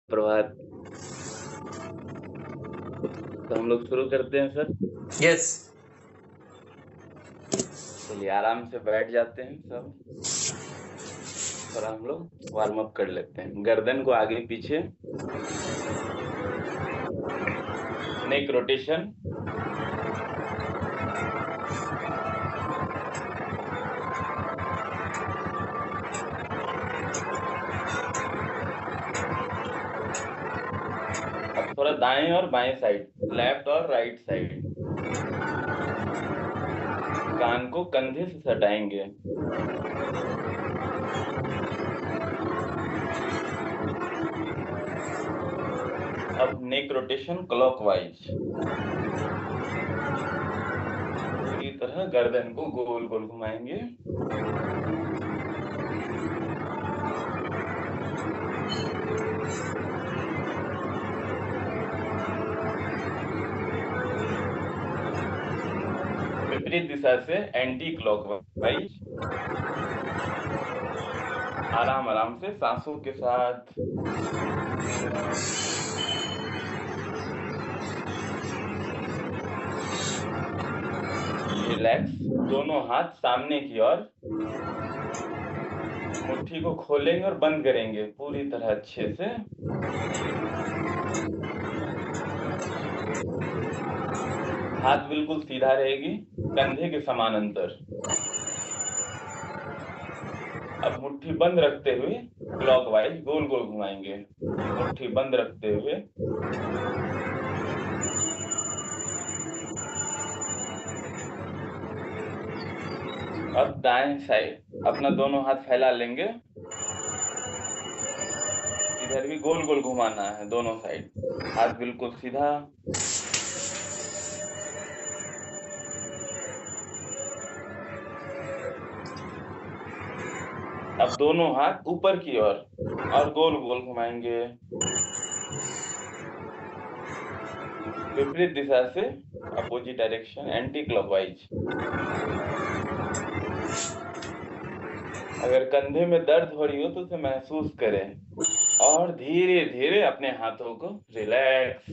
प्रभात। तो हम लोग शुरू करते हैं सर। यस। चलिए आराम से बैठ जाते हैं सब। थोड़ा हम लोग वार्म अप कर लेते हैं, गर्दन को आगे पीछे, नेक रोटेशन। अब थोड़ा दाएं और बाएं साइड, लेफ्ट और राइट साइड। कान को कंधे से सटाएंगे। अब नेक रोटेशन क्लॉकवाइज, पूरी तरह गर्दन को गोल गोल घुमाएंगे। विपरीत दिशा से एंटी क्लॉकवाइज, आराम आराम से सांसों के साथ। रिलैक्स, दोनों हाथ सामने की ओर, मुट्ठी को खोलेंगे और बंद करेंगे पूरी तरह अच्छे से। हाथ बिल्कुल सीधा रहेगी, कंधे के समान अंतर। अब मुट्ठी बंद रखते हुए क्लॉकवाइज गोल गोल घुमाएंगे, मुट्ठी बंद रखते हुए। अब दाएं साइड अपना दोनों हाथ फैला लेंगे, इधर भी गोल गोल घुमाना है दोनों साइड, हाथ बिल्कुल सीधा। अब दोनों हाथ ऊपर की ओर और गोल गोल घुमाएंगे, विपरीत दिशा से, अपोजिट डायरेक्शन, एंटी क्लॉकवाइज। अगर कंधे में दर्द हो रही हो तो उसे महसूस करें और धीरे धीरे अपने हाथों को रिलैक्स।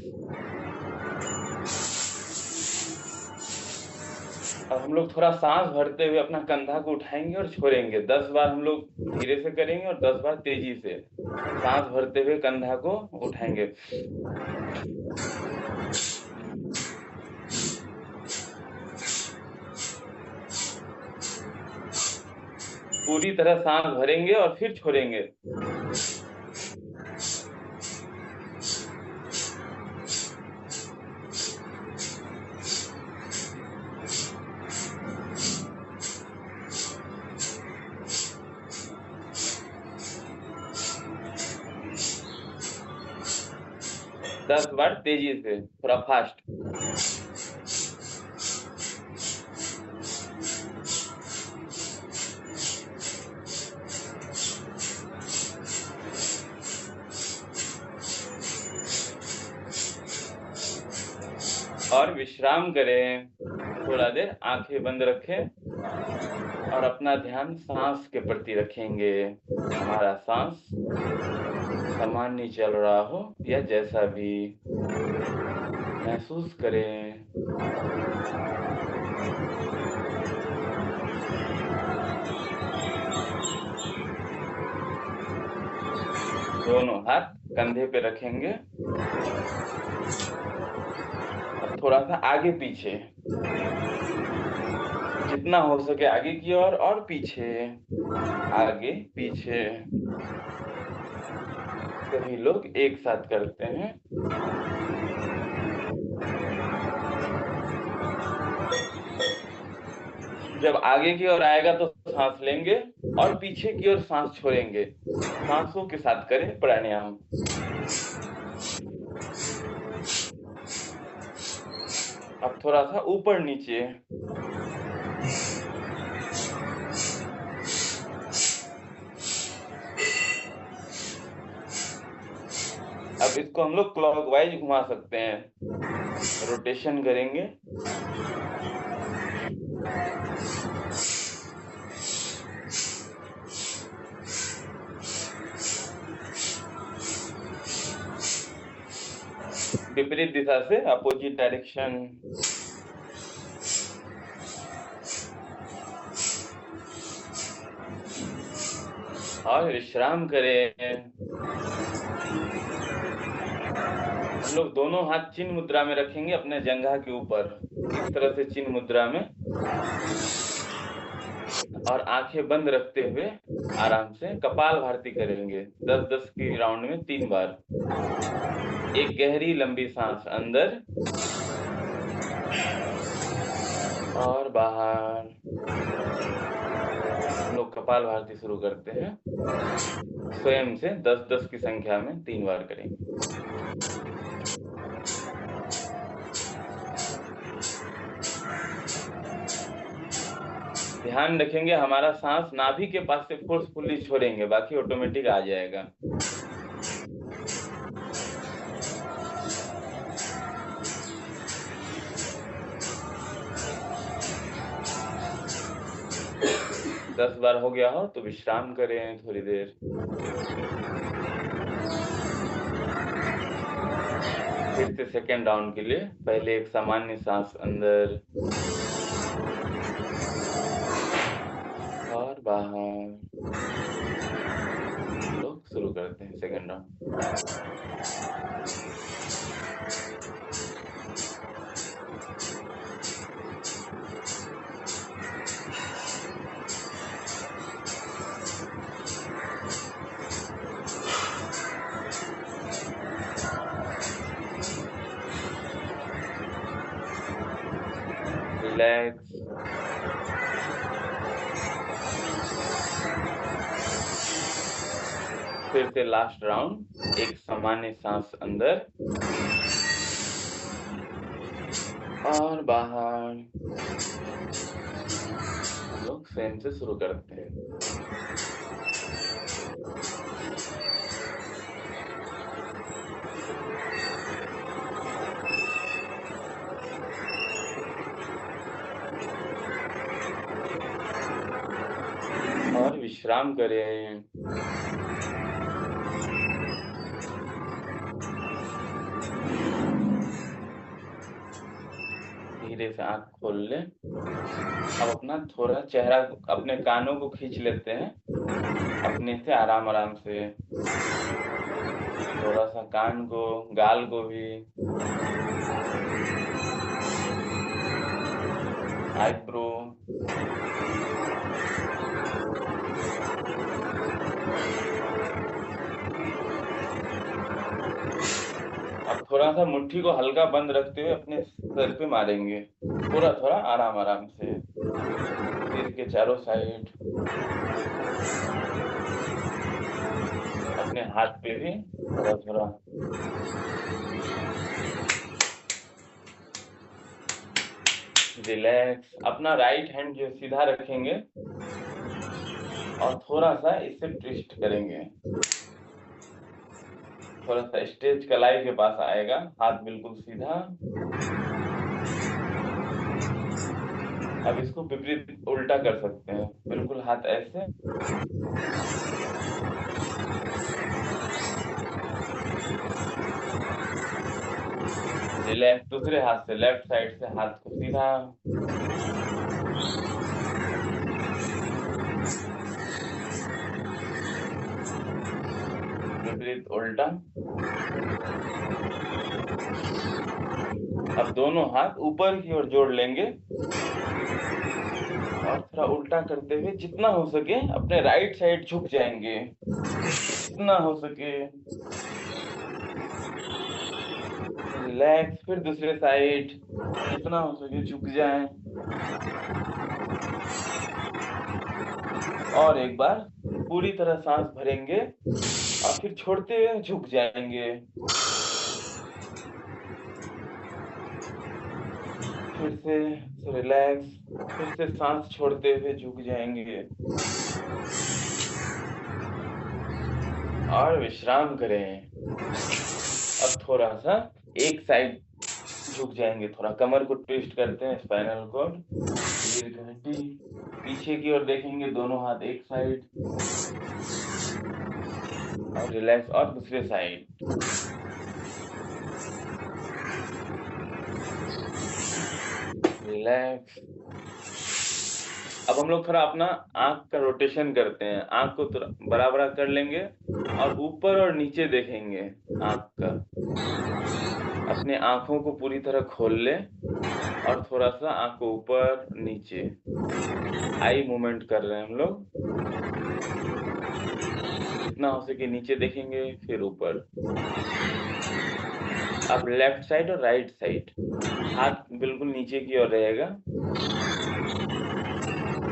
अब हम लोग थोड़ा सांस भरते हुए अपना कंधा को उठाएंगे और छोड़ेंगे। 10 बार हम लोग धीरे से करेंगे और 10 बार तेजी से। सांस भरते हुए कंधा को उठाएंगे। पूरी तरह सांस भरेंगे और फिर छोड़ेंगे। दस बार तेजी से, थोड़ा फास्ट। और विश्राम करें, थोड़ा देर आंखें बंद रखें और अपना ध्यान सांस के प्रति रखेंगे। हमारा सांस सामान्य चल रहा हो या जैसा भी, महसूस करें। दोनों हाथ कंधे पे रखेंगे। अब थोड़ा सा आगे पीछे, जितना हो सके आगे की ओर और पीछे, आगे पीछे। सभी लोग एक साथ करते हैं। जब आगे की ओर आएगा तो सांस लेंगे और पीछे की ओर सांस छोड़ेंगे। सांसों के साथ करें प्राणायाम। अब थोड़ा सा ऊपर नीचे, अब इसको हम लोग क्लॉकवाइज घुमा सकते हैं, रोटेशन करेंगे। विपरीत दिशा से, अपोजिट डायरेक्शन। और विश्राम करें। हम लोग दोनों हाथ चिन्ह मुद्रा में रखेंगे अपने जंघा के ऊपर, इस तरह से चिन्ह मुद्रा में, और आंखें बंद रखते हुए आराम से कपाल भारती करेंगे 10-10 की राउंड में 3 बार। एक गहरी लंबी सांस अंदर और बाहर। हम लोग कपाल भारती शुरू करते हैं, स्वयं से 10-10 की संख्या में 3 बार करेंगे। ध्यान रखेंगे हमारा सांस नाभि के पास से फोर्सफुली छोड़ेंगे, बाकी ऑटोमेटिक आ जाएगा। दस बार हो गया हो तो विश्राम करें थोड़ी देर। फिर से सेकेंड राउंड के लिए पहले एक सामान्य सांस अंदर और बाहर। लोग शुरू करते हैं सेकेंड राउंड। रिलैक्स। फिर से लास्ट राउंड, एक सामान्य सांस अंदर और बाहर। लोग स्वयं से शुरू करते हैं। और विश्राम करें। धीरे से आंख खोल ले। अब अपना थोड़ा चेहरा, अपने कानों को खींच लेते हैं अपने से, आराम आराम से। थोड़ा सा कान को, गाल को भी, आईब्रो, अब थोड़ा सा मुट्ठी को हल्का बंद रखते हुए अपने सर पे मारेंगे, थोड़ा थोड़ा आराम आराम से, सिर के चारों साइड। अपने हाथ पे भी थोड़ा थोड़ा। रिलैक्स। अपना राइट हैंड जो सीधा रखेंगे और थोड़ा सा इसे ट्विस्ट करेंगे, थोड़ा सा स्टेज कलाई के पास आएगा, हाथ बिल्कुल सीधा। अब इसको विपरीत उल्टा कर सकते हैं, बिल्कुल हाथ ऐसे। रिलैक्स। दूसरे हाथ से, लेफ्ट साइड से हाथ को सीधा। विपरीत उल्टा। अब दोनों हाथ ऊपर की ओर जोड़ लेंगे और थोड़ा उल्टा करते हुए जितना हो सके अपने राइट साइड झुक जाएंगे, जितना हो सके। रिलैक्स। फिर दूसरे साइड जितना हो सके झुक जाएं। और एक बार पूरी तरह सांस भरेंगे और फिर छोड़ते हुए झुक जाएंगे। फिर से रिलैक्स। फिर से सांस छोड़ते हुए झुक जाएंगे और विश्राम करें। अब थोड़ा सा एक साइड झुक जाएंगे, थोड़ा कमर को ट्विस्ट करते हैं, स्पाइनल कॉर्ड, दीर्घ हड्डी। पीछे की ओर देखेंगे, दोनों हाथ एक साइड और रिलैक्स। और दूसरे साइड। रिलैक्स। अब हम लोग थोड़ा अपना आँख का रोटेशन करते हैं। आँख को थोड़ा बड़ा-बड़ा कर लेंगे और ऊपर और नीचे देखेंगे आँख का। अपने आँखों को पूरी तरह खोल लें और थोड़ा-सा आँख को ऊपर, नीचे। आई मूवमेंट कर रहे हैं हम लोग। जितना हो सके नीचे देखेंगे, फिर ऊपर। अब लेफ्ट साइड और राइट साइड। हाथ बिल्कुल नीचे की ओर रहेगा।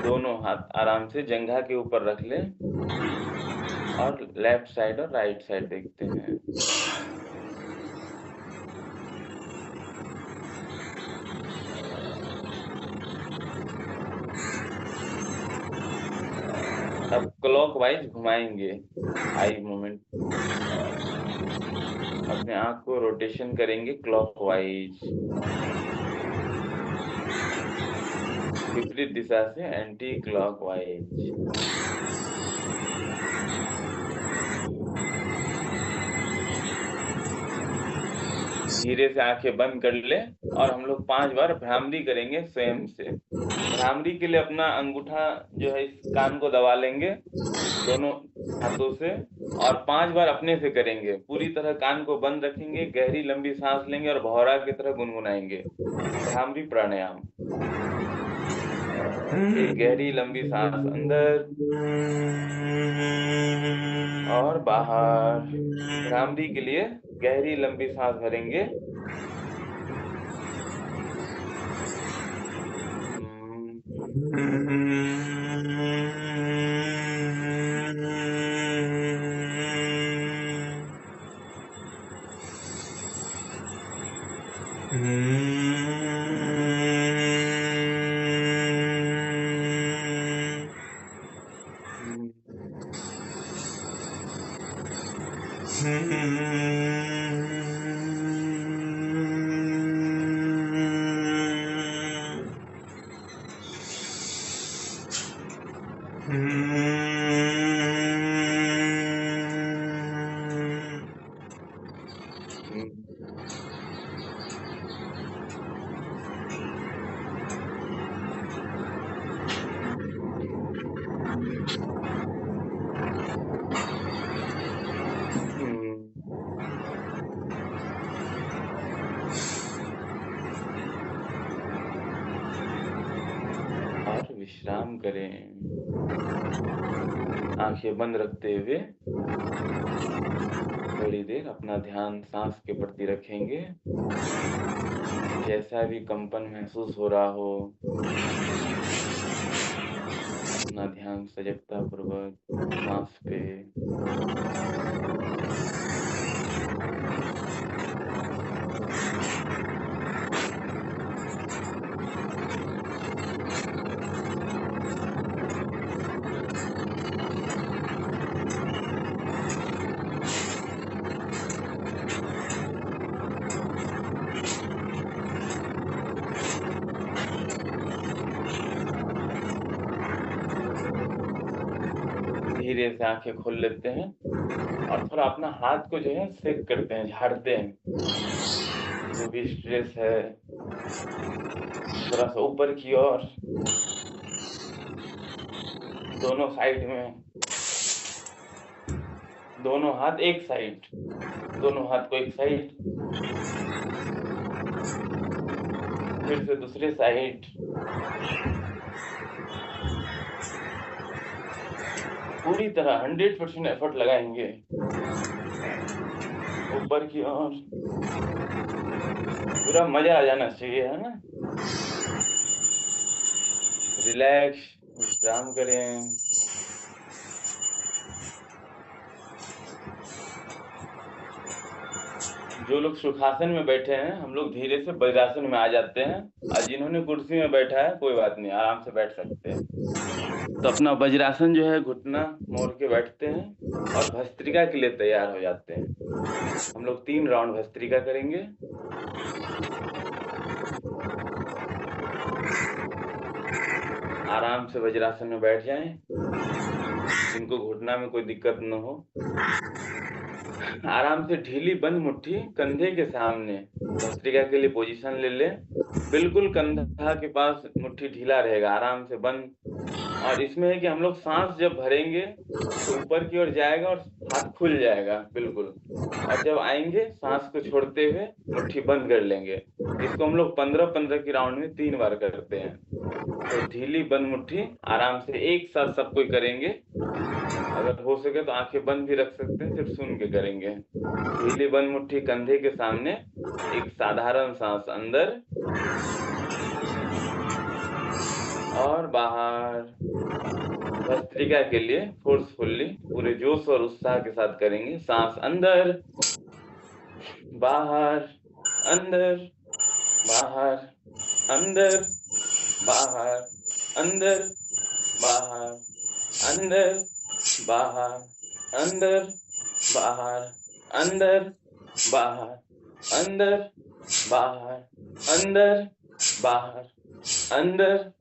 दोनों हाथ आराम से जंघा के ऊपर रख लें और लेफ्ट साइड और राइट साइड देखते हैं। अब क्लॉकवाइज घुमाएँगे आई मूवमेंट। अपने आँख को रोटेशन करेंगे क्लॉकवाइज। विपरीत दिशा से एंटी क्लॉकवाइज। धीरे से आँखें बंद कर लें और हम लोग 5 बार भ्रामरी करेंगे स्वयं से। भ्रामरी के लिए अपना अंगूठा जो है इस कान को दबा लेंगे दोनों हाथों से और 5 बार अपने से करेंगे। पूरी तरह कान को बंद रखेंगे, गहरी लंबी साँस लेंगे और भौंरा की तरह गुनगुनाएँगे। भ्रामरी प्राणायाम। एक गहरी लंबी साँस अंदर और बाहर। भ्रामरी के लिए गहरी लंबी साँस भरेंगे। और विश्राम करें। आँखें बंद रखते हुए थोड़ी देर अपना ध्यान सांस के प्रति रखेंगे। जैसा भी कंपन महसूस हो रहा हो, अपना ध्यान सजगतापूर्वक सांस पे। धीरे से आँखें खोल लेते हैं और थोड़ा अपना हाथ को जो है शेक करते हैं, झाड़ते हैं। जो भी स्ट्रेस है, थोड़ा-सा ऊपर की ओर, दोनों साइड में। दोनों हाथ एक साइड, दोनों हाथ को एक साइड, फिर से दूसरे साइड। पूरी तरह 100% एफर्ट लगाएँगे। ऊपर की ओर। पूरा मज़ा आ जाना चाहिए, है ना? रिलैक्स, विश्राम करें। जो लोग सुखासन में बैठे हैं, हम लोग धीरे से वज्रासन में आ जाते हैं और जिन्होंने कुर्सी में बैठा है, कोई बात नहीं, आराम से बैठ सकते हैं। तो अपना वज्रासन जो है घुटना मोड़ के बैठते हैं और भस्त्रिका के लिए तैयार हो जाते हैं। हम लोग 3 राउंड भस्त्रिका करेंगे। आराम से वज्रासन में बैठ जाएँ। जिनको घुटना में कोई दिक्कत ना हो। आराम से ढीली बंद मुट्ठी कंधे के सामने भस्त्रिका के लिए पोजीशन ले ले। बिल्कुल कंधा के पास मुट्ठी ढीला रहेगा, आराम से बंद। और इसमें है कि हम लोग सांस जब भरेंगे तो ऊपर की ओर जाएगा और हाथ खुल जाएगा बिल्कुल। और जब आएंगे सांस को छोड़ते हुए मुट्ठी बंद कर लेंगे। इसको हम लोग 15-15 की राउंड में 3 बार करते हैं। तो ढीली बंद मुट्ठी आराम से एक साथ सब कोई करेंगे। अगर हो सके तो आंखें बंद भी रख सकते हैं, सिर्फ सुन के करेंगे। ढीली बंद मुट्ठी कंधे के सामने, एक साधारण सांस अंदर और बाहर। भस्त्रिका के लिए फोर्सफुल्ली पूरे जोश और उत्साह के साथ करेंगे। सांस अंदर, बाहर, अंदर, बाहर, अंदर, बाहर, अंदर, बाहर, अंदर, बाहर, अंदर, बाहर, अंदर, बाहर, अंदर, बाहर, अंदर, बाहर, अंदर,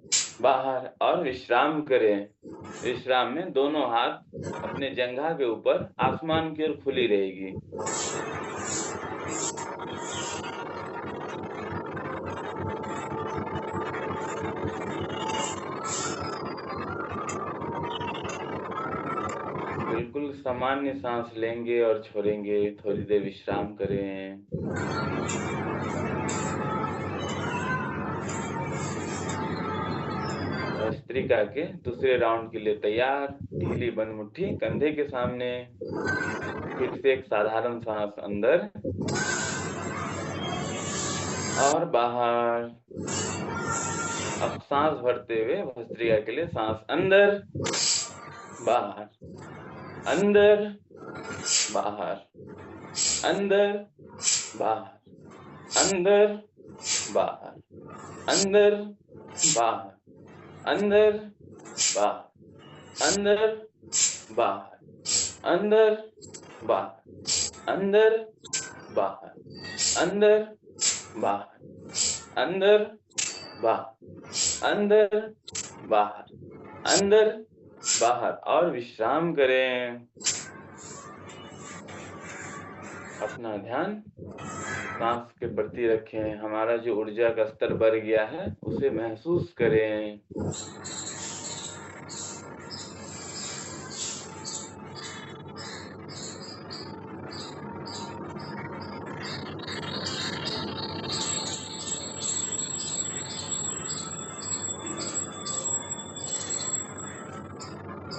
बाहर। और विश्राम करें। विश्राम में दोनों हाथ अपने जंघा के ऊपर आसमान की ओर खुली रहेगी। बिल्कुल सामान्य सांस लेंगे और छोड़ेंगे, थोड़ी देर विश्राम करें। भस्त्रिका के दूसरे राउंड के लिए तैयार। ढीली बंद मुट्ठी कंधे के सामने, फिर से एक साधारण सांस अंदर और बाहर। अब सांस भरते हुए भस्त्रिका के लिए सांस अंदर, बाहर, अंदर, बाहर, अंदर, बाहर, अंदर, बाहर, अंदर, बाहर, अंदर, बाहर, अंदर, बाहर, अंदर, बाहर, अंदर, बाहर, अंदर, बाहर, अंदर, बाहर, अंदर, बाहर, अंदर, बाहर। और विश्राम करें। अपना ध्यान सांस के प्रति रखें। हमारा जो ऊर्जा का स्तर बढ़ गया है उसे महसूस करें।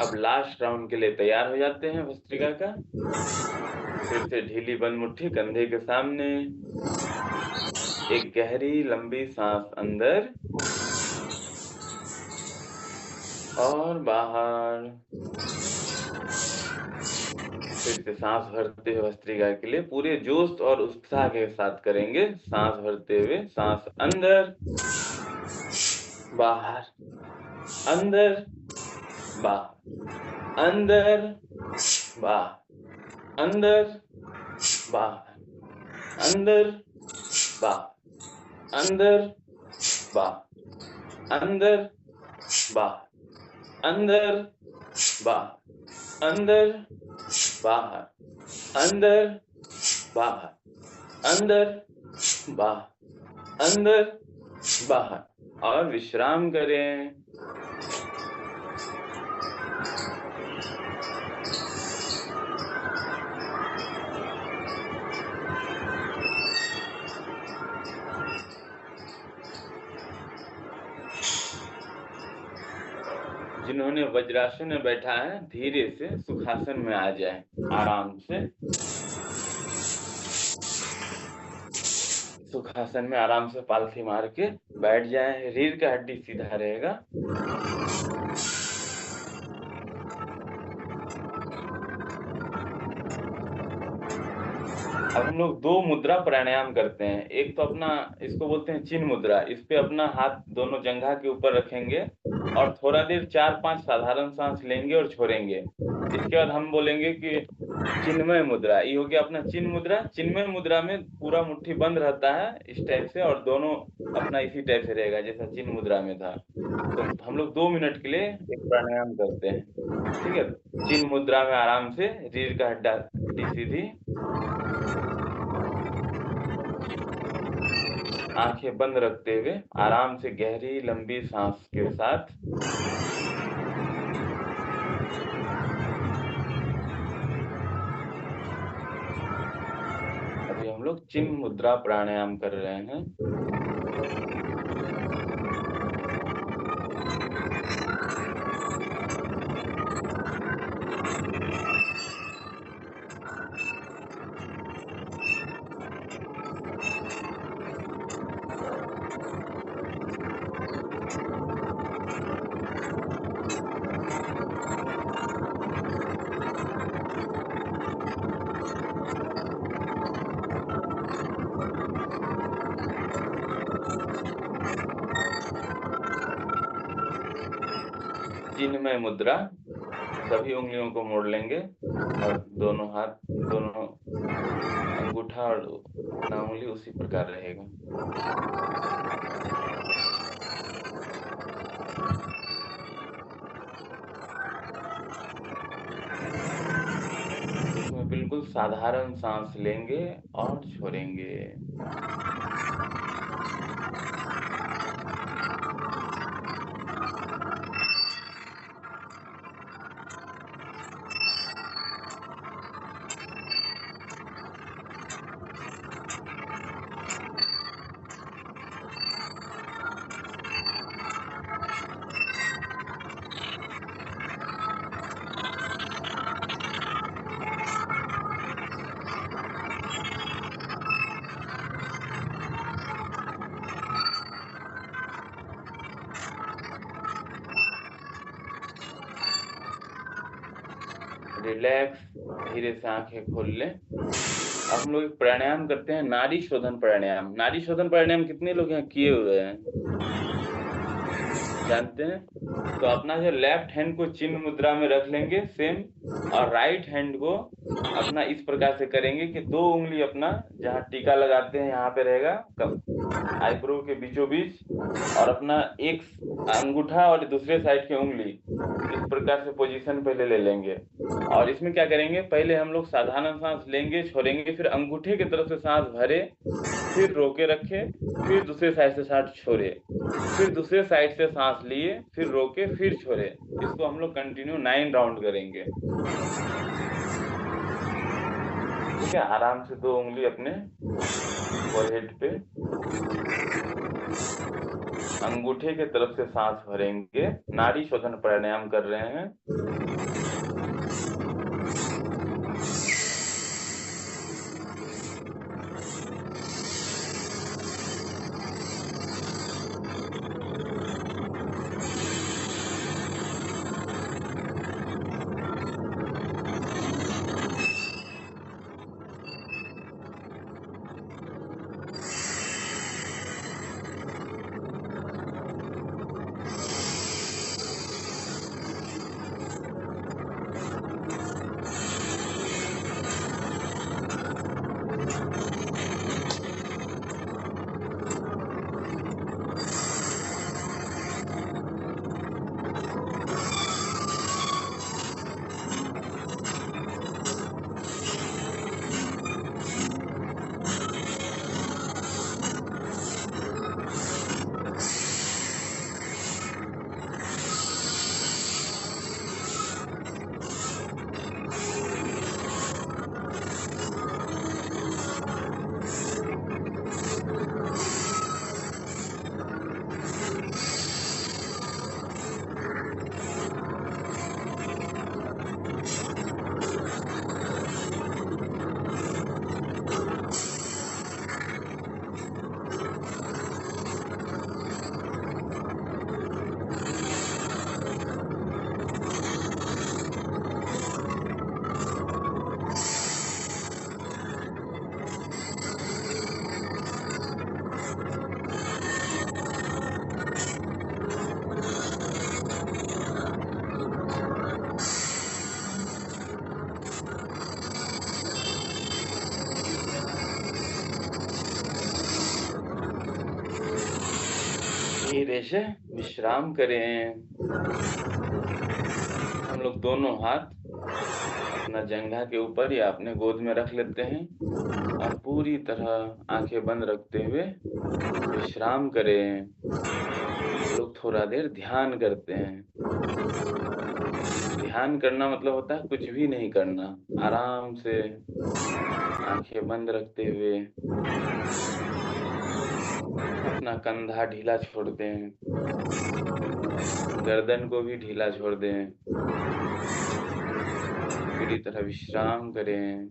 अब लास्ट राउंड के लिए तैयार हो जाते हैं भस्त्रिका का। फिर से ढीली बंद मुट्ठी कंधे के सामने, एक गहरी लंबी सांस अंदर और बाहर। फिर से सांस भरते हुए भस्त्रिका के लिए पूरे जोश और उत्साह के साथ करेंगे। सांस भरते हुए सांस अंदर, बाहर, अंदर, बाहर, अंदर, बाहर, अंदर, बाहर, अंदर, बाहर, अंदर, बाहर, अंदर, बाहर, अंदर, बाहर, अंदर, बाहर, अंदर, बाहर, अंदर, बाहर, अंदर, बाहर। और विश्राम करें। जिन्होंने वज्रासन में बैठा है धीरे से सुखासन में आ जाए, आराम से सुखासन में आराम से पालथी मार के बैठ जाए। रीढ़ का हड्डी सीधा रहेगा। अब हम लोग दो मुद्रा प्राणायाम करते हैं। एक तो अपना, इसको बोलते हैं चिन्ह मुद्रा। इस पे अपना हाथ दोनों जंघा के ऊपर रखेंगे और थोड़ा देर 4-5 साधारण सांस लेंगे और छोड़ेंगे। इसके बाद हम बोलेंगे कि चिन्मय मुद्रा। ये हो गया अपना चिन्ह मुद्रा। चिन्मय मुद्रा में पूरा मुट्ठी बंद रहता है इस टाइप से, और दोनों अपना इसी टाइप से रहेगा जैसा चिन्ह मुद्रा में था। तो हम लोग 2 मिनट के लिए एक प्राणायाम करते हैं। ठीक है। चिन्ह मुद्रा में आराम से रीढ़ का हड्डी सीधी, आंखें बंद रखते हुए आराम से गहरी लंबी सांस के साथ अभी हम लोग चिन्ह मुद्रा प्राणायाम कर रहे हैं। चिन्हमय मुद्रा। सभी उंगलियों को मोड़ लेंगे और दोनों हाथ, दोनों अंगूठा और अपना उंगली उसी प्रकार रहेगा। इसमें बिल्कुल साधारण सांस लेंगे और छोड़ेंगे। रिलैक्स, धीरे से आंखें खोल लें। अब हम लोग एक प्राणायाम करते हैं, नाड़ी शोधन प्राणायाम। नाड़ी शोधन प्राणायाम कितने लोग यहाँ किए हुए हैं, जानते हैं? तो अपना जो लेफ्ट हैंड को चिन्ह मुद्रा में रख लेंगे सेम, और राइट हैंड को अपना इस प्रकार से करेंगे कि 2 उंगली अपना जहाँ टीका लगाते हैं यहाँ पे रहेगा, आईब्रो के बीचों बीच, और अपना एक अंगूठा और दूसरे साइड की उंगली इस प्रकार से पोजीशन पहले ले लेंगे। और इसमें क्या करेंगे, पहले हम लोग साधारण सांस लेंगे, छोड़ेंगे, फिर अंगूठे की तरफ से सांस भरे, फिर रोके रखे, फिर दूसरे साइड से सांस छोड़े, फिर दूसरे साइड से सांस लिए, फिर रोके, फिर छोड़े। इसको हम लोग कंटिन्यू 9 राउंड करेंगे। ठीक है। आराम से 2 उंगली अपने फोरहेड पे, अंगूठे के तरफ से सांस भरेंगे। नाड़ी शोधन प्राणायाम कर रहे हैं। धीरे से विश्राम करें। हम लोग दोनों हाथ अपना जंघा के ऊपर या अपने गोद में रख लेते हैं और पूरी तरह आंखें बंद रखते हुए विश्राम करें। हम लोग थोड़ा देर ध्यान करते हैं। ध्यान करना मतलब होता है कुछ भी नहीं करना, आराम से आंखें बंद रखते हुए अपना कंधा ढीला छोड़ दें, गर्दन को भी ढीला छोड़ दें, पूरी तरह विश्राम करें।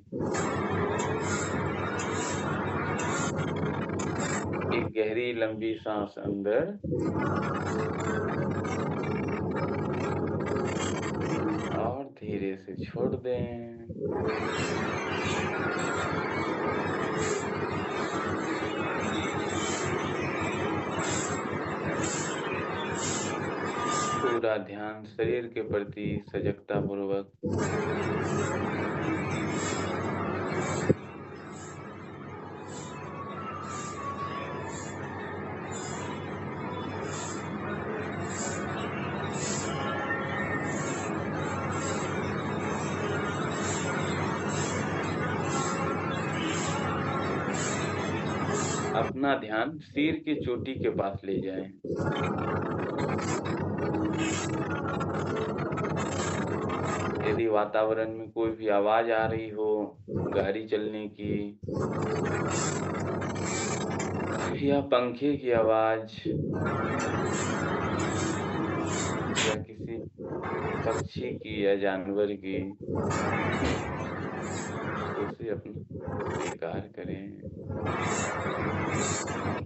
एक गहरी लंबी सांस अंदर और धीरे से छोड़ दें। पूरा ध्यान शरीर के प्रति सजगता पूर्वक अपना ध्यान सिर की चोटी के पास ले जाएं। यदि वातावरण में कोई भी आवाज आ रही हो, गाड़ी चलने की या पंखे की आवाज या किसी पक्षी की या जानवर की, उसे अपना स्वीकार करें।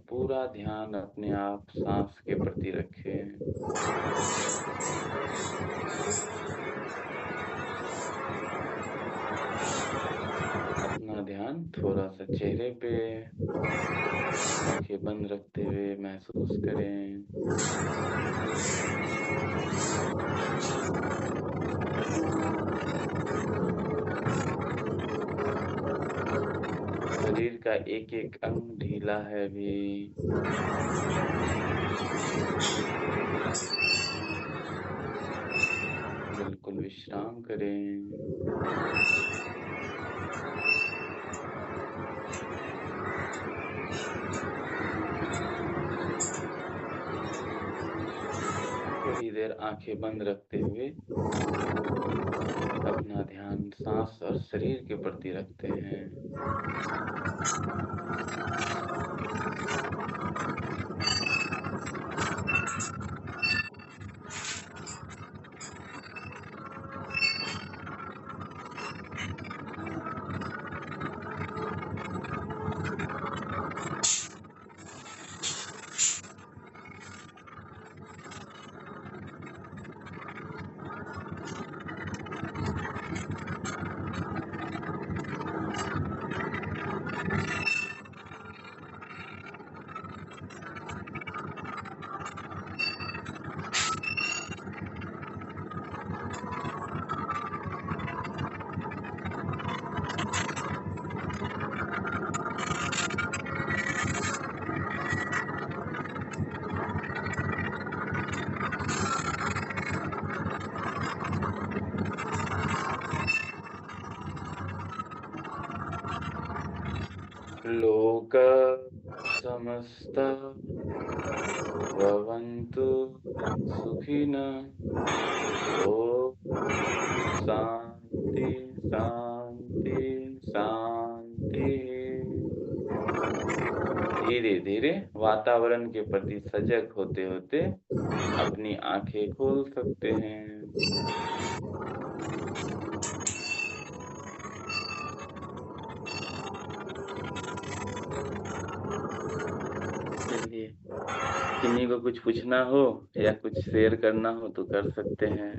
पूरा ध्यान अपने आप सांस के प्रति रखें। अपना ध्यान थोड़ा सा चेहरे पे आंखें बंद रखते हुए महसूस करें। शरीर का एक एक अंग ढीला है भी। बिल्कुल विश्राम करें। थोड़ी देर आंखें बंद रखते हुए अपना ध्यान सांस और शरीर के प्रति रखते हैं। लोक समस्ता भवन्तु सुखिनः। ओम शांति शांति शांति। धीरे धीरे वातावरण के प्रति सजग होते होते अपनी आंखें खोल सकते हैं। चलिए, किन्हीं को कुछ पूछना हो या कुछ शेयर करना हो तो कर सकते हैं।